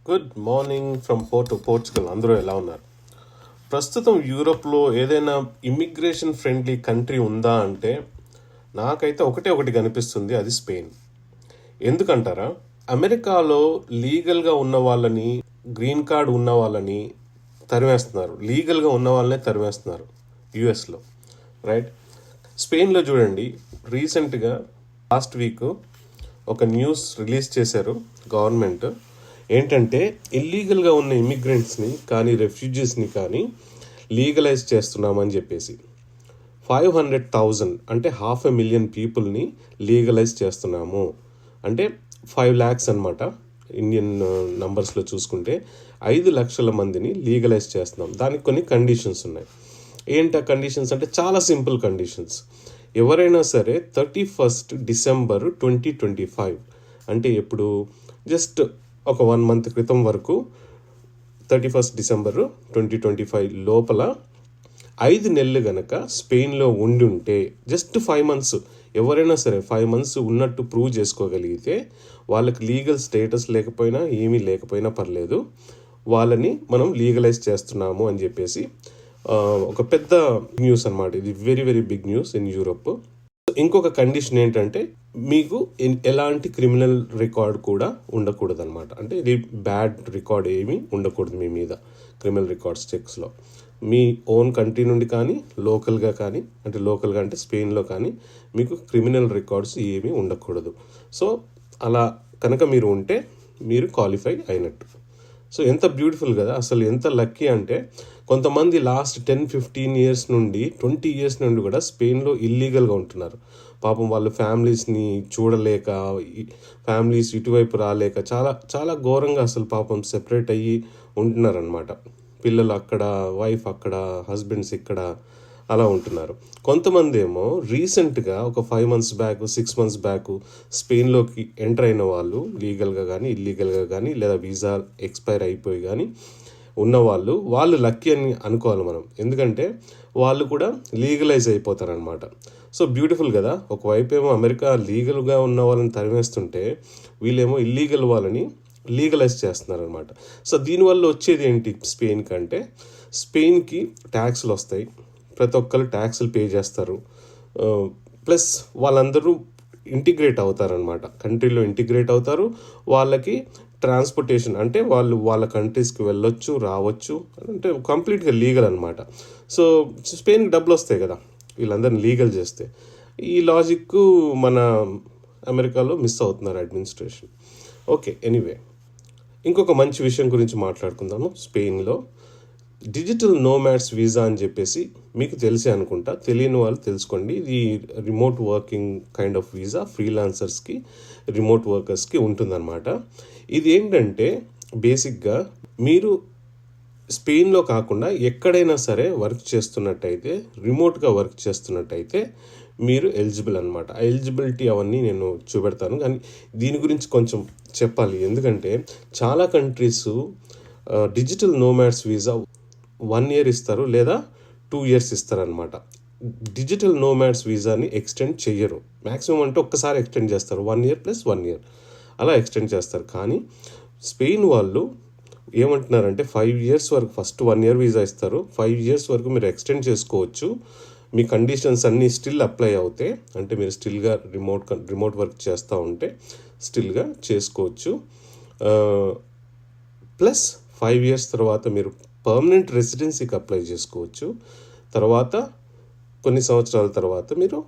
Good morning from Portugal. అందరూ ఎలా ఉన్నారు? ప్రస్తుతం యూరోప్లో ఏదైనా ఇమ్మిగ్రేషన్ ఫ్రెండ్లీ కంట్రీ ఉందా అంటే నాకైతే ఒకటి కనిపిస్తుంది, అది స్పెయిన్. ఎందుకంటారా? అమెరికాలో లీగల్గా ఉన్న వాళ్ళని, గ్రీన్ కార్డ్ ఉన్న వాళ్ళని తరిమేస్తున్నారు, లీగల్గా ఉన్న వాళ్ళనే తరిమేస్తున్నారు యుఎస్లో, రైట్? స్పెయిన్లో చూడండి, రీసెంట్గా లాస్ట్ వీక్ ఒక న్యూస్ రిలీజ్ చేశారు గవర్నమెంట్. ఏంటంటే ఇల్లీగల్గా ఉన్న ఇమిగ్రెంట్స్ని కానీ రెఫ్యూజీస్ని కానీ లీగలైజ్ చేస్తున్నామని చెప్పేసి 500,000 అంటే 500,000 పీపుల్ని లీగలైజ్ చేస్తున్నాము. అంటే 5 lakhs అనమాట. ఇండియన్ నంబర్స్లో చూసుకుంటే 5 లక్షల మందిని లీగలైజ్ చేస్తున్నాం. దానికి కొన్ని కండిషన్స్ ఉన్నాయి. ఏంటి ఆ కండిషన్స్ అంటే చాలా సింపుల్ కండిషన్స్. ఎవరైనా సరే 31st December 2025 అంటే ఎప్పుడు జస్ట్ ఒక 1 month క్రితం వరకు 31st December 2025 లోపల 5 నెలలు గనక స్పెయిన్లో ఉండి ఉంటే, జస్ట్ 5 months, ఎవరైనా సరే 5 months ఉన్నట్టు ప్రూవ్ చేసుకోగలిగితే వాళ్ళకి లీగల్ స్టేటస్ లేకపోయినా ఏమీ లేకపోయినా పర్లేదు, వాళ్ళని మనం లీగలైజ్ చేస్తున్నాము అని చెప్పేసి ఒక పెద్ద న్యూస్ అనమాట. ఇది very very big news in Europe. ఇంకొక కండిషన్ ఏంటంటే మీకు ఎలాంటి క్రిమినల్ రికార్డ్ కూడా ఉండకూడదు అనమాట. అంటే ఇది బ్యాడ్ రికార్డ్ ఏమీ ఉండకూడదు మీ మీద క్రిమినల్ రికార్డ్స్ చెక్స్లో. మీ ఓన్ కంట్రీ నుండి కానీ లోకల్గా కానీ, అంటే లోకల్గా అంటే స్పెయిన్లో కానీ మీకు క్రిమినల్ రికార్డ్స్ ఏమీ ఉండకూడదు. సో అలా కనుక మీరు ఉంటే మీరు క్వాలిఫై అయినట్టు. సో ఎంత బ్యూటిఫుల్ కదా, అసలు ఎంత లక్కీ అంటే కొంతమంది లాస్ట్ 10-15 years నుండి 20 years నుండి కూడా స్పెయిన్లో ఇల్లీగల్గా ఉంటున్నారు. పాపం వాళ్ళు ఫ్యామిలీస్ని చూడలేక, ఫ్యామిలీస్ ఇటువైపు రాలేక చాలా చాలా ఘోరంగా అసలు పాపం సెపరేట్ అయ్యి ఉంటున్నారనమాట. పిల్లలు అక్కడ, వైఫ్ అక్కడ, హస్బెండ్స్ ఇక్కడ, అలా ఉంటున్నారు. కొంతమంది ఏమో రీసెంట్గా ఒక 5 months బ్యాక్, 6 months బ్యాక్ స్పెయిన్లోకి ఎంటర్ అయిన వాళ్ళు, లీగల్గా కానీ ఇల్లీగల్గా కానీ లేదా వీసా ఎక్స్పైర్ అయిపోయి కానీ ఉన్నవాళ్ళు, వాళ్ళు లక్కీ అని అనుకోవాలి మనం. ఎందుకంటే వాళ్ళు కూడా లీగలైజ్ అయిపోతారనమాట. సో బ్యూటిఫుల్ కదా. ఒకవైపు ఏమో అమెరికా లీగల్గా ఉన్న వాళ్ళని తరిమేస్తుంటే వీళ్ళేమో ఇల్లీగల్ వాళ్ళని లీగలైజ్ చేస్తున్నారనమాట. సో దీనివల్ల వచ్చేది ఏంటి స్పెయిన్కి అంటే, స్పెయిన్కి ట్యాక్స్లు వస్తాయి, ప్రతి ఒక్కరు ట్యాక్స్లు పే చేస్తారు, ప్లస్ వాళ్ళందరూ ఇంటిగ్రేట్ అవుతారనమాట, కంట్రీలో ఇంటిగ్రేట్ అవుతారు. వాళ్ళకి ట్రాన్స్పోర్టేషన్ అంటే వాళ్ళు వాళ్ళ కంట్రీస్కి వెళ్ళొచ్చు, రావచ్చు, అంటే కంప్లీట్గా లీగల్ అనమాట. సో స్పెయిన్కి డబ్బులు వస్తాయి కదా వీళ్ళందరినీ లీగల్ చేస్తే. ఈ లాజిక్ మన అమెరికాలో మిస్ అవుతున్నారు అడ్మినిస్ట్రేషన్. ఓకే, ఎనీవే, ఇంకొక మంచి విషయం గురించి మాట్లాడుకుందాము. స్పెయిన్లో డిజిటల్ నోమాడ్స్ వీసా అని చెప్పేసి మీకు తెలిసే అనుకుంటా, తెలియని వాళ్ళు తెలుసుకోండి. ఇది remote working kind of visa, ఫ్రీలాన్సర్స్కి, రిమోట్ వర్కర్స్కి ఉంటుందన్నమాట. ఇది ఏంటంటే బేసిక్గా మీరు స్పెయిన్లో కాకుండా ఎక్కడైనా సరే వర్క్ చేస్తున్నట్టయితే, రిమోట్గా వర్క్ చేస్తున్నట్టయితే మీరు ఎలిజిబుల్ అనమాట. ఆ ఎలిజిబిలిటీ అవన్నీ నేను చూపెడతాను, కానీ దీని గురించి కొంచెం చెప్పాలి. ఎందుకంటే చాలా countries digital nomads visa 1 year ఇస్తారు లేదా 2 years ఇస్తారనమాట. డిజిటల్ నోమాడ్స్ వీసాని ఎక్స్టెండ్ చెయ్యరు. మ్యాక్సిమం అంటే ఒక్కసారి ఎక్స్టెండ్ చేస్తారు, 1 year + 1 year అలా ఎక్స్టెండ్ చేస్తారు. కానీ స్పెయిన్ వాళ్ళు ఏమంటున్నారంటే 5 years వరకు, ఫస్ట్ 1 year వీసా ఇస్తారు, 5 years వరకు మీరు ఎక్స్టెండ్ చేసుకోవచ్చు. మీ కండిషన్స్ అన్నీ స్టిల్ అప్లై అవుతాయి, అంటే మీరు స్టిల్గా రిమోట్ వర్క్ చేస్తూ ఉంటే స్టిల్గా చేసుకోవచ్చు. ప్లస్ 5 years తర్వాత మీరు పర్మనెంట్ రెసిడెన్సీకి అప్లై చేసుకోవచ్చు. తర్వాత కొన్ని సంవత్సరాల తర్వాత మీరు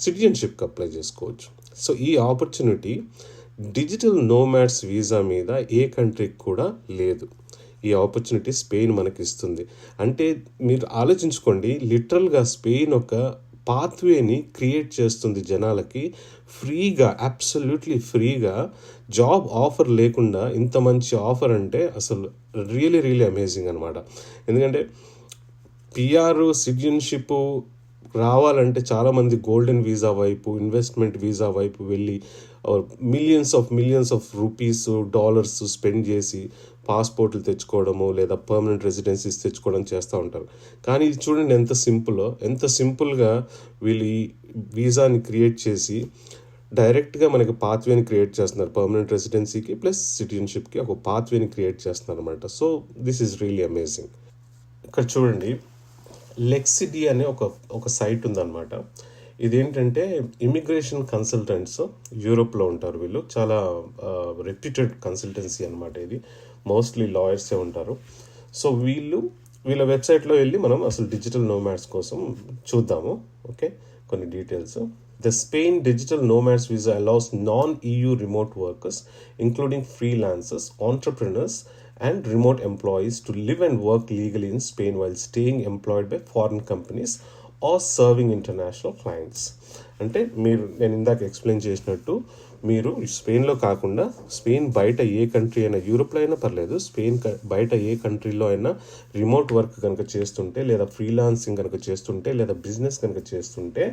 సిటిజన్షిప్కి అప్లై చేసుకోవచ్చు. సో ఈ ఆపర్చునిటీ డిజిటల్ నోమాడ్స్ వీసా మీద ఏ కంట్రీకి కూడా లేదు. ఈ ఆపర్చునిటీ స్పెయిన్ మనకి ఇస్తుంది. అంటే మీరు ఆలోచించుకోండి, లిటరల్గా స్పెయిన్ ఒక పాత్వేని క్రియేట్ చేస్తుంది జనాలకి ఫ్రీగా, అబ్సల్యూట్లీ ఫ్రీగా, జాబ్ ఆఫర్ లేకుండా. ఇంత మంచి ఆఫర్ అంటే అసలు రియలీ రియలీ అమేజింగ్ అనమాట. ఎందుకంటే పిఆర్, సిటిజన్షిప్ రావాలంటే చాలామంది గోల్డెన్ వీసా వైపు, ఇన్వెస్ట్మెంట్ వీసా వైపు వెళ్ళి millions of rupees, dollars spend చేసి పాస్పోర్ట్లు తెచ్చుకోవడము లేదా పర్మనెంట్ రెసిడెన్సీస్ తెచ్చుకోవడం చేస్తూ ఉంటారు. కానీ ఇది చూడండి ఎంత సింపుల్గా వీళ్ళు ఈ వీసాని క్రియేట్ చేసి డైరెక్ట్గా మనకి పాత్వేని క్రియేట్ చేస్తున్నారు, పర్మనెంట్ రెసిడెన్సీకి ప్లస్ సిటిజన్షిప్కి ఒక పాత్వేని క్రియేట్ చేస్తున్నారు అనమాట. So this is really amazing. ఇక్కడ చూడండి, లెక్సిడి అనే ఒక సైట్ ఉందన్నమాట. ఇదేంటంటే ఇమిగ్రేషన్ కన్సల్టెంట్స్ యూరోప్లో ఉంటారు. వీళ్ళు చాలా రెప్యూటెడ్ కన్సల్టెన్సీ అనమాట. ఇది మోస్ట్లీ లాయర్సే ఉంటారు. సో వీళ్ళ వెబ్సైట్లో వెళ్ళి మనం అసలు డిజిటల్ నోమాడ్స్ కోసం చూద్దాము. ఓకే, కొన్ని details. The Spain digital nomads visa allows non-EU remote workers, including freelancers, entrepreneurs, and remote employees to live and work legally in Spain while staying employed by foreign companies or serving international clients. అంటే నేను ఇందాక explain చేసినట్టు, మీరు స్పెయిన్లో కాకుండా Spain బయట ఏ country అయినా, యూరోప్లో అయినా పర్లేదు, స్పెయిన్ బయట ఏ కంట్రీలో అయినా రిమోట్ వర్క్ కనుక చేస్తుంటే, లేదా ఫ్రీలాన్సింగ్ కనుక చేస్తుంటే, లేదా బిజినెస్ కనుక చేస్తుంటే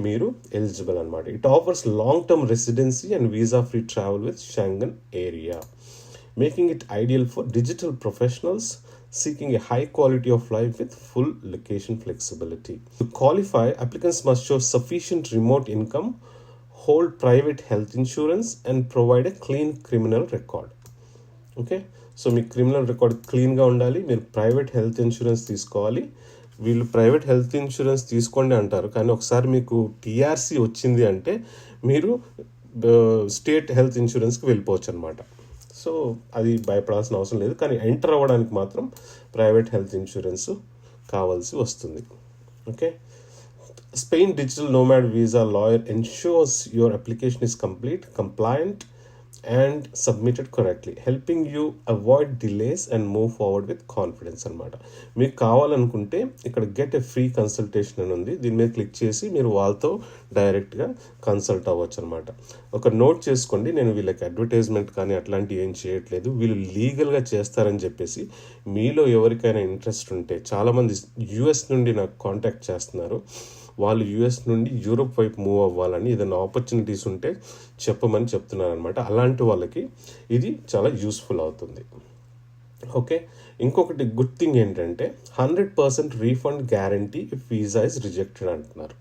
మీరు ఎలిజిబుల్ అనమాట. It offers long term residency and visa free travel with Schengen area, making it ideal for digital professionals seeking a high quality of life with full location flexibility. To qualify, applicants must show sufficient remote income, hold private health insurance, and provide a clean criminal record. Okay, so me criminal record క్లీన్గా ఉండాలి, మీరు private health insurance తీసుకోవాలి. వీళ్ళు private health insurance తీసుకోండి అంటారు, కానీ ఒకసారి మీకు టీఆర్సీ వచ్చింది అంటే మీరు స్టేట్ హెల్త్ ఇన్సూరెన్స్కి వెళ్ళిపోవచ్చు అనమాట. సో అది భయపడాల్సిన అవసరం లేదు, కానీ ఎంటర్ అవ్వడానికి మాత్రం ప్రైవేట్ హెల్త్ ఇన్సూరెన్స్ కావాల్సి వస్తుంది. Okay, Spain Digital Nomad Visa Lawyer ensures your application is complete, compliant, and submitted correctly, helping you avoid delays and move forward with confidence అనమాట. మీకు కావాలనుకుంటే ఇక్కడ గెట్ ఎ ఫ్రీ కన్సల్టేషన్ అని ఉంది, దీని మీద క్లిక్ చేసి మీరు వాళ్ళతో డైరెక్ట్గా కన్సల్ట్ అవ్వచ్చు అనమాట. ఒక నోట్ చేసుకోండి, నేను వీళ్ళకి అడ్వర్టైజ్మెంట్ కానీ అట్లాంటివి ఏం చేయట్లేదు, వీళ్ళు లీగల్గా చేస్తారని చెప్పేసి. మీలో ఎవరికైనా ఇంట్రెస్ట్ ఉంటే, చాలామంది యూఎస్ నుండి నాకు కాంటాక్ట్ చేస్తున్నారు, వాళ్ళు యూఎస్ నుండి యూరోప్ వైపు మూవ్ అవ్వాలని ఏదైనా ఆపర్చునిటీస్ ఉంటే చెప్పమని చెప్తున్నారు అనమాట. అలాంటి వాళ్ళకి ఇది చాలా యూస్ఫుల్ అవుతుంది. ఓకే, ఇంకొకటి గుడ్ థింగ్ ఏంటంటే 100% refund guarantee if visa is rejected అంటున్నారు,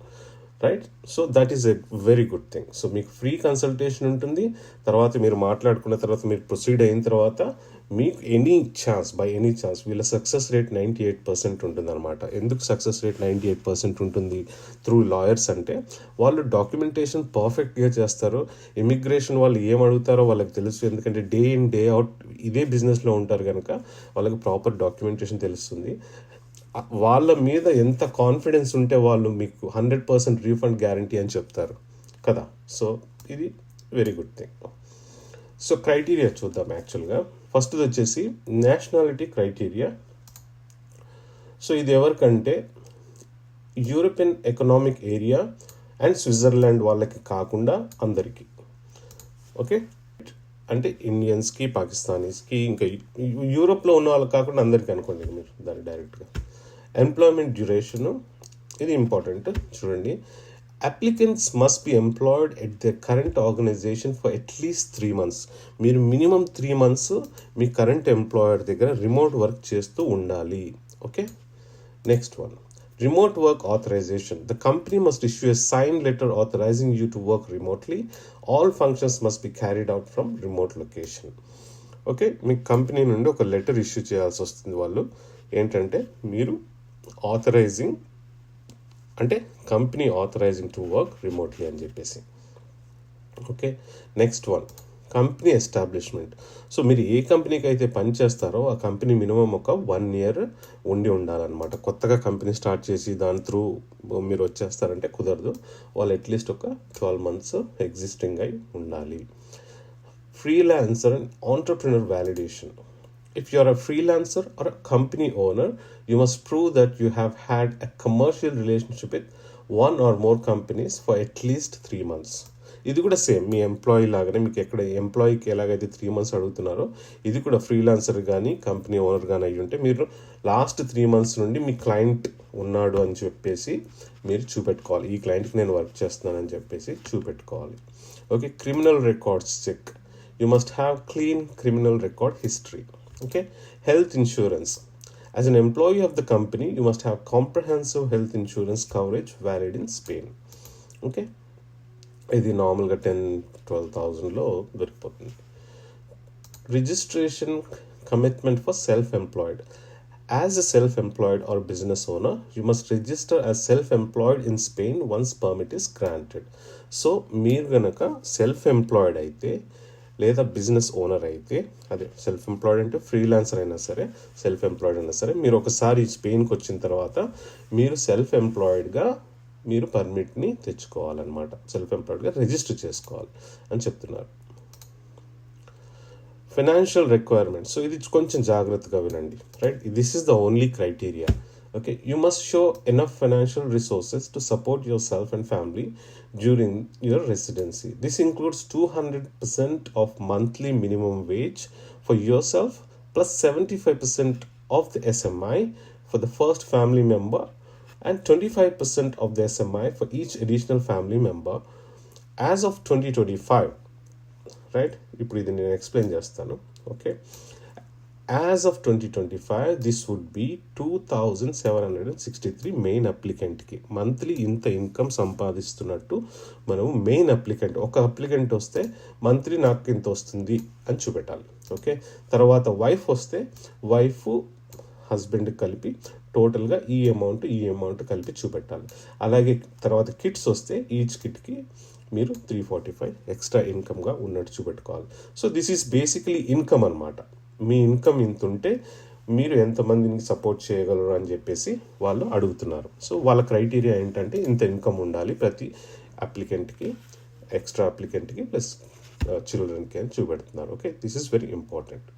right? So that is a very good thing. So మీకు ఫ్రీ కన్సల్టేషన్ ఉంటుంది, తర్వాత మీరు మాట్లాడుకున్న తర్వాత మీరు ప్రొసీడ్ అయిన తర్వాత మీకు బై ఎనీ ఛాన్స్ వీళ్ళ సక్సెస్ రేట్ 98% ఉంటుంది అనమాట. ఎందుకు సక్సెస్ రేట్ 98% ఉంటుంది త్రూ లాయర్స్ అంటే, వాళ్ళు డాక్యుమెంటేషన్ పర్ఫెక్ట్గా చేస్తారు. ఇమిగ్రేషన్ వాళ్ళు ఏం అడుగుతారో వాళ్ళకి తెలుసు, ఎందుకంటే డే ఇన్ డే అవుట్ ఇదే బిజినెస్లో ఉంటారు కనుక వాళ్ళకి ప్రాపర్ డాక్యుమెంటేషన్ తెలుస్తుంది. వాళ్ళ మీద ఎంత కాన్ఫిడెన్స్ ఉంటే వాళ్ళు మీకు 100% రీఫండ్ గ్యారంటీ అని చెప్తారు కదా. సో ఇది very good thing. So criteria చూద్దాం. యాక్చువల్గా ఫస్ట్ వచ్చేసి నేషనాలిటీ క్రైటీరియా. సో ఇది ఎవరికంటే European economic area and Switzerland వాళ్ళకి కాకుండా అందరికీ. ఓకే, అంటే ఇండియన్స్కి, పాకిస్తానీస్కి, ఇంకా యూరోప్లో ఉన్న వాళ్ళకి కాకుండా అందరికీ అనుకోండి మీరు దాన్ని డైరెక్ట్గా. ఎంప్లాయ్మెంట్ డ్యూరేషను, ఇది ఇంపార్టెంట్ చూడండి. Applicants must be employed at the current organization for at least 3 months. మీరు మినిమం 3 months మీ కరెంట్ ఎంప్లాయర్ దగ్గర రిమోట్ వర్క్ చేస్తూ ఉండాలి. Okay, next one, remote work authorization. The company must issue a sign letter authorizing you to work remotely. All functions must be carried out from remote location. Okay, మీ company నుండి ఒక letter issue చేయాల్సి వస్తుంది. వాళ్ళు ఏంటంటే మీరు authorising అంటే company authorising to work remotely అని చెప్పేసి. Okay, next one, company establishment. So మీరు ఏ కంపెనీకి అయితే పని చేస్తారో ఆ కంపెనీ మినిమం ఒక 1 year ఉండి ఉండాలన్నమాట. కొత్తగా కంపెనీ స్టార్ట్ చేసి దాని త్రూ మీరు వచ్చేస్తారంటే కుదరదు. వాళ్ళు అట్లీస్ట్ ఒక 12 months ఎగ్జిస్టింగ్ అయి ఉండాలి. Freelancer and entrepreneur validation. If you are a freelancer or a company owner, you must prove that you have had a commercial relationship with one or more companies for at least 3 months. ఇది కూడా same మీ employee లాగానే, మీకు ఎక్కడ ఎంప్లాయీకి ఎలాగైతే 3 months అడుగుతున్నారో ఇది కూడా freelancer కానీ company owner కానీ అయ్యి ఉంటే మీరు లాస్ట్ 3 months నుండి మీ క్లయింట్ ఉన్నాడు అని చెప్పేసి మీరు చూపెట్టుకోవాలి. ఈ క్లయింట్కి నేను వర్క్ చేస్తున్నానని చెప్పేసి చూపెట్టుకోవాలి. Okay, criminal records check. You must have clean criminal record history. Okay, health insurance. As an employee of the company, you must have comprehensive health insurance coverage valid in Spain. Okay, ఇది నార్మల్గా 10-12,000లో దొరికిపోతుంది. Registration commitment for self-employed. As a self-employed or business owner, you must register as self-employed in Spain once permit is granted. So మీరు గనక self employed అయితే లేదా business owner అయితే, అదే self employed అంటే freelancer అయినా సరే, సెల్ఫ్ ఎంప్లాయిడ్ అయినా సరే, మీరు ఒకసారి స్పెయిన్కి వచ్చిన తర్వాత మీరు సెల్ఫ్ ఎంప్లాయిడ్గా మీరు పర్మిట్ని తెచ్చుకోవాలన్నమాట. సెల్ఫ్ ఎంప్లాయిడ్గా రిజిస్టర్ చేసుకోవాలి అని చెప్తున్నారు. Financial requirements. సో ఇది కొంచెం జాగ్రత్తగా వినండి, right? This is the only criteria. Okay, you must show enough financial resources to support yourself and family during your residency. This includes 200% of monthly minimum wage for yourself plus 75% of the SMI for the first family member and 25% of the SMI for each additional family member as of 2025. Right, ఇప్పుడు ఇది నేను explain చేస్తాను. Okay, as of 2025 this would be 2,763 main అప్లికెంట్కి. Monthly ఇంత income సంపాదిస్తున్నట్టు మనము main applicant, ఒక applicant వస్తే మంత్లీ నాకు ఇంత వస్తుంది అని చూపెట్టాలి. ఓకే, తర్వాత వైఫ్ వస్తే వైఫ్ హస్బెండ్కి కలిపి టోటల్గా ఈ అమౌంట్ కలిపి చూపెట్టాలి. అలాగే తర్వాత కిట్స్ వస్తే ఈచ్ కిట్కి మీరు 345 ఎక్స్ట్రా ఇన్కమ్గా ఉన్నట్టు చూపెట్టుకోవాలి. So this is basically income అనమాట. మీ ఇన్కమ్ ఇంత ఉంటే మీరు ఎంతమందిని సపోర్ట్ చేయగలరు అని చెప్పేసి వాళ్ళు అడుగుతున్నారు. సో వాళ్ళ క్రైటీరియా ఏంటంటే ఇంత ఇన్కమ్ ఉండాలి ప్రతి అప్లికెంట్కి, ఎక్స్ట్రా అప్లికెంట్కి ప్లస్ చిల్డ్రన్కి అని చూపెడుతున్నారు. Okay, this is very important.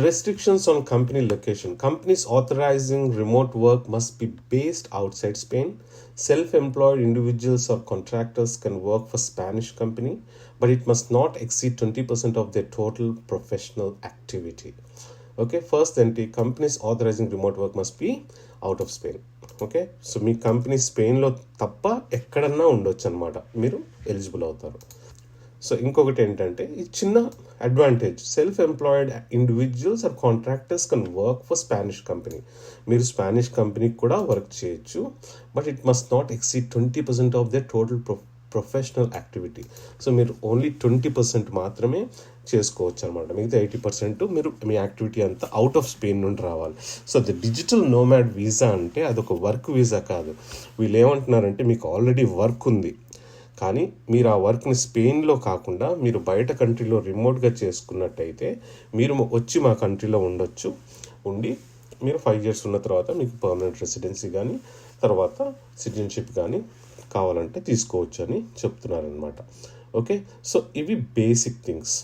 Restrictions on company location. Companies authorizing remote work must be based outside Spain. Self-employed individuals or contractors can work for Spanish company, but it must not exceed 20% of their total professional activity. Okay, first ఏంటి, companies authorizing remote work must be out of Spain. Okay, so మీ company స్పెయిన్లో తప్ప ఎక్కడన్నా ఉండొచ్చు అనమాట, మీరు eligible అవుతారు. So ఇంకొకటి ఏంటంటే, ఈ చిన్న advantage, self employed individuals or contractors can work for Spanish company. మీరు స్పానిష్ కంపెనీకి కూడా వర్క్ చేయొచ్చు, but it must not exceed 20% of the total professional activity. So మీరు ఓన్లీ 20% మాత్రమే చేసుకోవచ్చు అనమాట. మిగతా 80% మీరు మీ యాక్టివిటీ అంతా అవుట్ ఆఫ్ స్పెయిన్ నుండి రావాలి. So the digital nomad visa అంటే అదొక వర్క్ వీసా కాదు. వీళ్ళు ఏమంటున్నారంటే, మీకు ఆల్రెడీ వర్క్ ఉంది కానీ మీరు ఆ వర్క్ని స్పెయిన్లో కాకుండా మీరు బయట కంట్రీలో రిమోట్గా చేసుకున్నట్టయితే మీరు వచ్చి మా కంట్రీలో ఉండి మీరు 5 years ఉన్న తర్వాత మీకు పర్మనెంట్ రెసిడెన్సీ కానీ తర్వాత సిటిజన్షిప్ కానీ కావాలంటే తీసుకోవచ్చు అని చెప్తున్నారనమాట. ఓకే, సో ఇవి బేసిక్ థింగ్స్.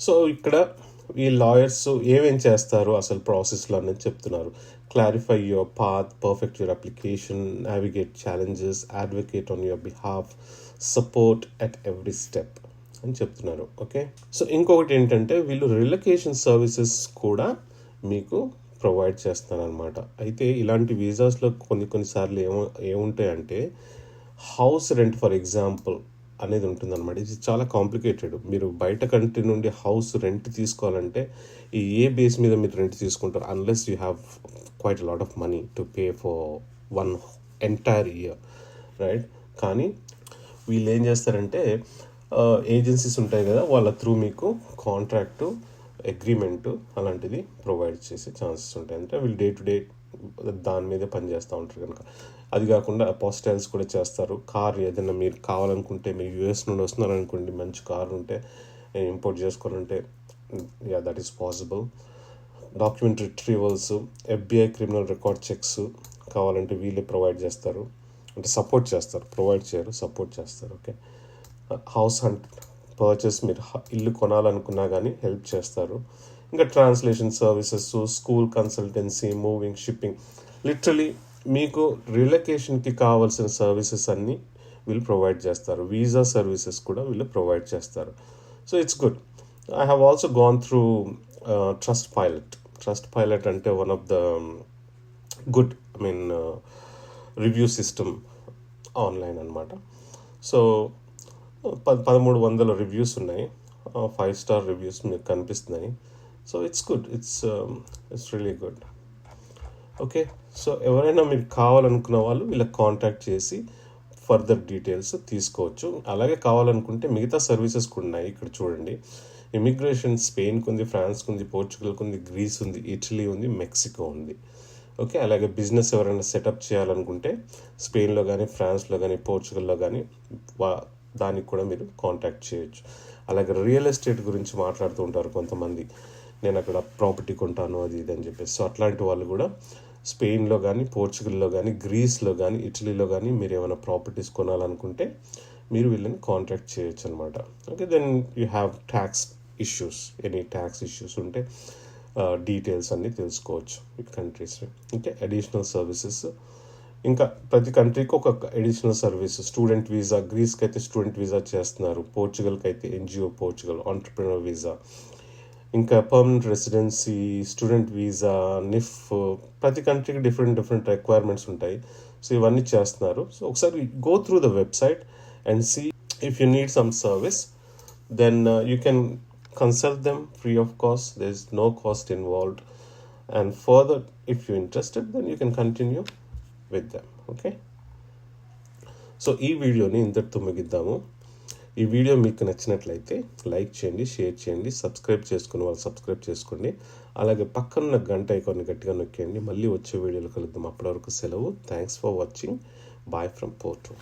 సో ఇక్కడ ఈ లాయర్స్ ఏమేం చేస్తారు అసలు ప్రాసెస్లో అనేది చెప్తున్నారు. Clarify your path, perfect your application, navigate challenges, advocate on your behalf, support at every step అని చెప్తున్నారు. ఓకే, సో ఇంకొకటి ఏంటంటే వీళ్ళు రిలొకేషన్ సర్వీసెస్ కూడా మీకు ప్రొవైడ్ చేస్తారనమాట. అయితే ఇలాంటి వీసాస్లో కొన్నిసార్లు ఏముంటాయంటే హౌస్ రెంట్ ఫర్ ఎగ్జాంపుల్ అనేది ఉంటుందన్నమాట. ఇది చాలా కాంప్లికేటెడ్. మీరు బయట కంట్రీ నుండి హౌస్ రెంట్ తీసుకోవాలంటే ఏ బేస్ మీద మీరు రెంట్ తీసుకుంటారు, unless you have quite lot of money to pay for 1 entire year, right? కానీ వీళ్ళు ఏం చేస్తారంటే ఏజెన్సీస్ ఉంటాయి కదా, వాళ్ళ త్రూ మీకు కాంట్రాక్టు, అగ్రిమెంటు అలాంటిది ప్రొవైడ్ చేసే ఛాన్సెస్ ఉంటాయి. అంటే వీళ్ళు డే టు డే దాని మీదే పనిచేస్తూ ఉంటారు కనుక. అది కాకుండా అపాస్టైల్స్ కూడా చేస్తారు. కార్ ఏదైనా మీరు కావాలనుకుంటే, మీరు యూఎస్ నుండి వస్తున్నారనుకోండి, మంచి కార్ ఉంటే ఇంపోర్ట్ చేసుకోవాలంటే that is possible. Document retrievals, FBI criminal record checks కావాలంటే వీళ్ళే ప్రొవైడ్ చేస్తారు. అంటే సపోర్ట్ చేస్తారు, ప్రొవైడ్ చేయరు, సపోర్ట్ చేస్తారు. ఓకే, హౌస్ హంట్ పర్చేస్, మీరు ఇల్లు కొనాలనుకున్నా కానీ హెల్ప్ చేస్తారు. ఇంకా translation services, school consultancy, moving, shipping, literally మీకు రిలొకేషన్కి కావాల్సిన సర్వీసెస్ అన్నీ వీళ్ళు ప్రొవైడ్ చేస్తారు. వీసా సర్వీసెస్ కూడా వీళ్ళు ప్రొవైడ్ చేస్తారు. So it's good. I have also gone through Trustpilot అంటే one of the good review system online అనమాట. సో 1,300 రివ్యూస్ ఉన్నాయి, 5 star రివ్యూస్ మీకు కనిపిస్తున్నాయి. So it's good, it's really good. Okay, so ఎవరైనా మీరు కావాలనుకున్న వాళ్ళు వీళ్ళకి కాంటాక్ట్ చేసి ఫర్దర్ డీటెయిల్స్ తీసుకోవచ్చు. అలాగే కావాలనుకుంటే మిగతా సర్వీసెస్ కూడా ఉన్నాయి. ఇక్కడ చూడండి, ఇమిగ్రేషన్ స్పెయిన్కి ఉంది, ఫ్రాన్స్కి ఉంది, పోర్చుగల్కి ఉంది, గ్రీస్ ఉంది, ఇటలీ ఉంది, మెక్సికో ఉంది. ఓకే, అలాగే బిజినెస్ ఎవరైనా సెటప్ చేయాలనుకుంటే స్పెయిన్లో కానీ, ఫ్రాన్స్లో కానీ, పోర్చుగల్లో కానీ దానికి కూడా మీరు కాంటాక్ట్ చేయొచ్చు. అలాగే రియల్ ఎస్టేట్ గురించి మాట్లాడుతూ ఉంటారు కొంతమంది, నేను అక్కడ ప్రాపర్టీ కొంటాను అది ఇది అని చెప్పేసి. సో అట్లాంటి వాళ్ళు కూడా స్పెయిన్లో కానీ, పోర్చుగల్లో కానీ, గ్రీస్లో కానీ, ఇటలీలో కానీ మీరు ఏమైనా ప్రాపర్టీస్ కొనాలనుకుంటే మీరు వీళ్ళని కాంటాక్ట్ చేయొచ్చు అనమాట. Okay, then you have tax issues, any tax issues ఉంటే డీటెయిల్స్ అన్నీ తెలుసుకోవచ్చు ఈ కంట్రీస్. ఓకే, అడిషనల్ సర్వీసెస్ ఇంకా ప్రతి కంట్రీకి ఒక అడిషనల్ సర్వీస్. స్టూడెంట్ వీసా, గ్రీస్కి అయితే స్టూడెంట్ వీసా చేస్తున్నారు, పోర్చుగల్కి అయితే ఎన్జిఓ పోర్చుగల్ ఆంటర్ప్రినర్ వీసా, ఇంకా permanent residency, student visa, NIRF, ప్రతి కంట్రీకి డిఫరెంట్ రిక్వైర్మెంట్స్ ఉంటాయి. సో ఇవన్నీ చేస్తున్నారు. సో ఒకసారి go through the website and see if you need some service, then you can consult them free of cost. There is no cost involved, and further if you're interested then you can continue with them. Okay, so ఈ వీడియోని ఇంతటితో ముగిద్దాము. ఈ video మీకు నచ్చినట్లయితే like చేయండి, share చేయండి, subscribe చేసుకుని వాళ్ళు సబ్స్క్రైబ్ చేసుకోండి. అలాగే పక్కన గంట ఐకాన్ని గట్టిగా నొక్కేయండి. మళ్ళీ వచ్చే వీడియోలో కలుద్దాం. అప్పటి వరకు సెలవు. Thanks for watching. Bye from Porto.